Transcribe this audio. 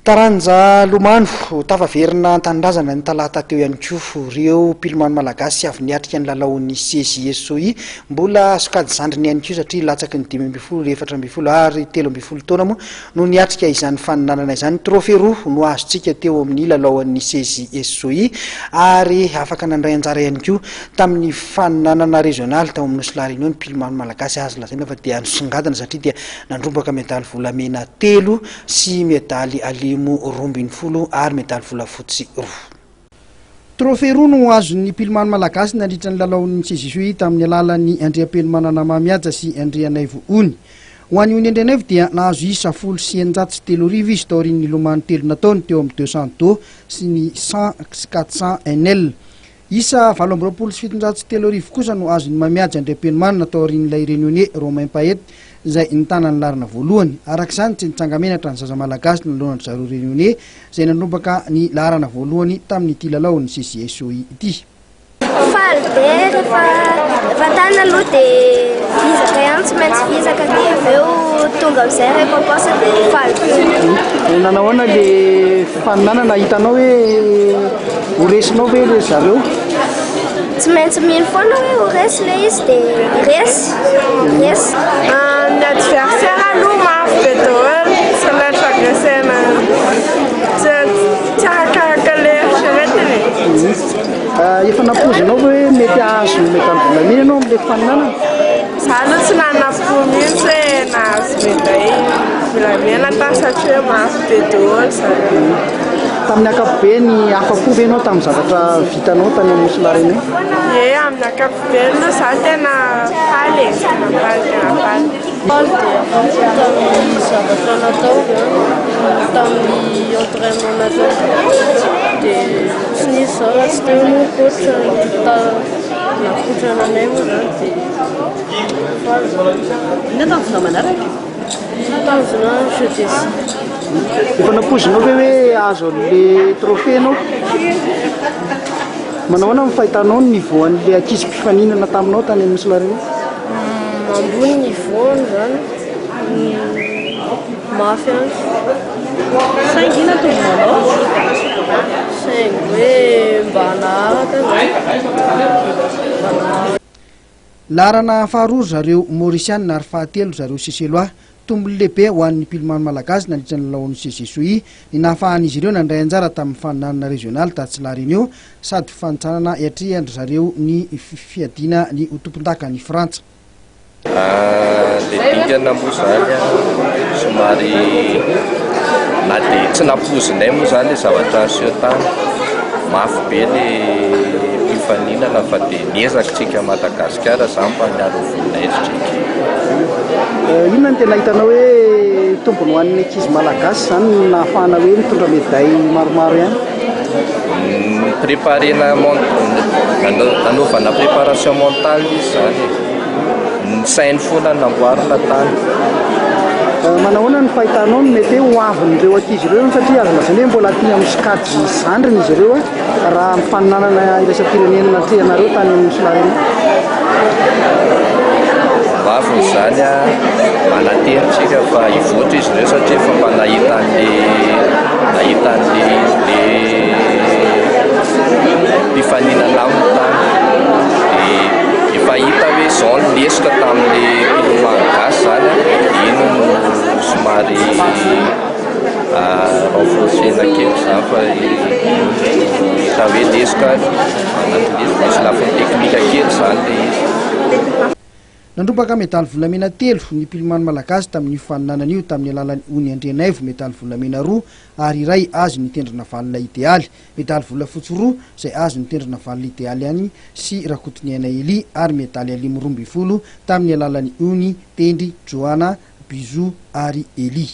Taranja Lomano tafaverina tandrazana ny talata teo ihany koa ireo pilomano malagasy avy niatrika ny lalaon'ny CJSOI mbola sokady zandriny ihany koa satria latsaky ny 5 ary 13 taona moa no niatrika izany faninanana izany. Trophée roa no azontsika teo amin'ny lalaon'ny CJSOI ary afaka nandray anjara ihany koa tamin'ny faninanana régional tao amin'ny Nosy-la-Réunion ny pilomano malagasy azo lazaina fa dia nisongadina satria dia nandrombaka medaly volamena 3 sy medaly rombiny folo ary medaly volafotsy roa. Trophée roa no azon'ny pilomano malagasy nandritra ny lalaon'ny CJSOI tamin'ny alalan'ny Andriam-Pelomanana Mamiaja sy Andrianaivo Ony. Ho an'ny Ony Andrianaivo dia nahazo isa 903 izy tao aorian'ny Lomano 3 nataony teo amin'ny 200 do sy ny 100 sy 400 NL. Isa 723 kosa no azon'ny Mamiaja Andriam-Pelomana natao aorian'ilay Réunionnais Romain Paet izay nitanany larina voalohany. Arak'izany tsy nitsangamenatra ny zaza malagasy nalohana zareo Réunionnais izay nanomboka ny larana voalohany tamin'ity lalaon'ny CJSOI ity. Faly be rehefa tany aloha dia vizaka ihany tsy maintsy vizaka dia aveo tonga amin'izay récompense dia faly be. Nanahoana le faninanana hitanao hoe ho resinao ve le zareo? Tsy maintsy mino foana hoe ho resy le izy dia resy. Ny adversaire aloha mafy be daholo tsy laitra agresena tsy arakaraka le eritreretiny. Efa napozinao hoe mety ahazo medaly volamena ianao amin'le faninanana? Za aloha tsy nanapo mihitsy hoe nahazo medaly volamena tany satria hoe mafy be daholo zareo. Tamin'ny ankapobeny afa-po ve ianao tamin'ny zavatra vitanao tany amin'ny Nosy-la-Réunion? Ie, amin'ny ankapobeny aloha za tena faly tena faly. Faly dia tamin'ny zavatra natao tamin'ny entraînement natao dia tsy nisy zava tsy teo no coach nakotrana anay moa zany dia faly. Ina tamin'ny vona manaraka? Tamin'ny vona jeudesy. Efa napozinao ve hoe azo le trophée anao? Manao ahoana ny fahitanao ny niveau an'le ankizy mpifaninana taminao tany amin'ny Nosy-la-Réunion? Ambony niveau zany mafy any. Saingy ina tovimanao? Saingy hoe mba naharaka zany. Larana faharoa zareo Mauriciana ary fahatelo zareo Seseloa. Tombony lehibe ho an'ny pilomano malagasy nandritra ny lalaon'ny CJSOI ny nahafahan'izy ireo nandray anjara tamin'ny faninanana régional taty La Réunion sady fanjanana hiatrehany zareo ny fiadiana ny tompon-daka ny Frantsa. Le dingana moa zany somary na dia tsy napozinay moa zany le zavatra aseho tany mafy be le mpifaninana fa dia niezakitsika Madagasikara zany mba niaro volinay tsika. Inona ny tena hitanao hoe tombony ho an'ny ankizy malagasy zany nahafahana hoe mitondra meday maromaro ihany? Préparena nanaovana préparation mentale izy zany ny sainy foana namboarina tany. Manahoana ny fahitanao ny mety ho avin'ireo ankizy ireo satria azo lazaina hoe mbola tia amin'ny sokady zandriny izy ireo raha mifaninanana iraisam-pirenena natrehanareo tany amin'ny Nosy-la-Réunion? Vavy zany manateritsika fa hivoatra izy ireo satria fa mba nahitan'le mpifaninana amin'ny tany dia efa hita hoe zao ny lesika tamin'le pilomano gasy zany ino no somary renforcena kely zany fa hita hoe lesika anaty lesika misy lafiny teknika kely zany le izy. Nandrombaka medaly volamena 3 ny pilomano malagasy tamin'ny faninanana io tamin'ny alalan'ny Ony Andrianaivo medaly volamena 2 ary iray azo nitendrina valina idealy, medaly volafotsy 2 izay azo nitendrina valina idealy ihany sy Rakotoniaina Eli ary medaly alimy rombiny folo tamin'ny alalan'ny Ony, Tendry, Joana, Bizou ary Eli.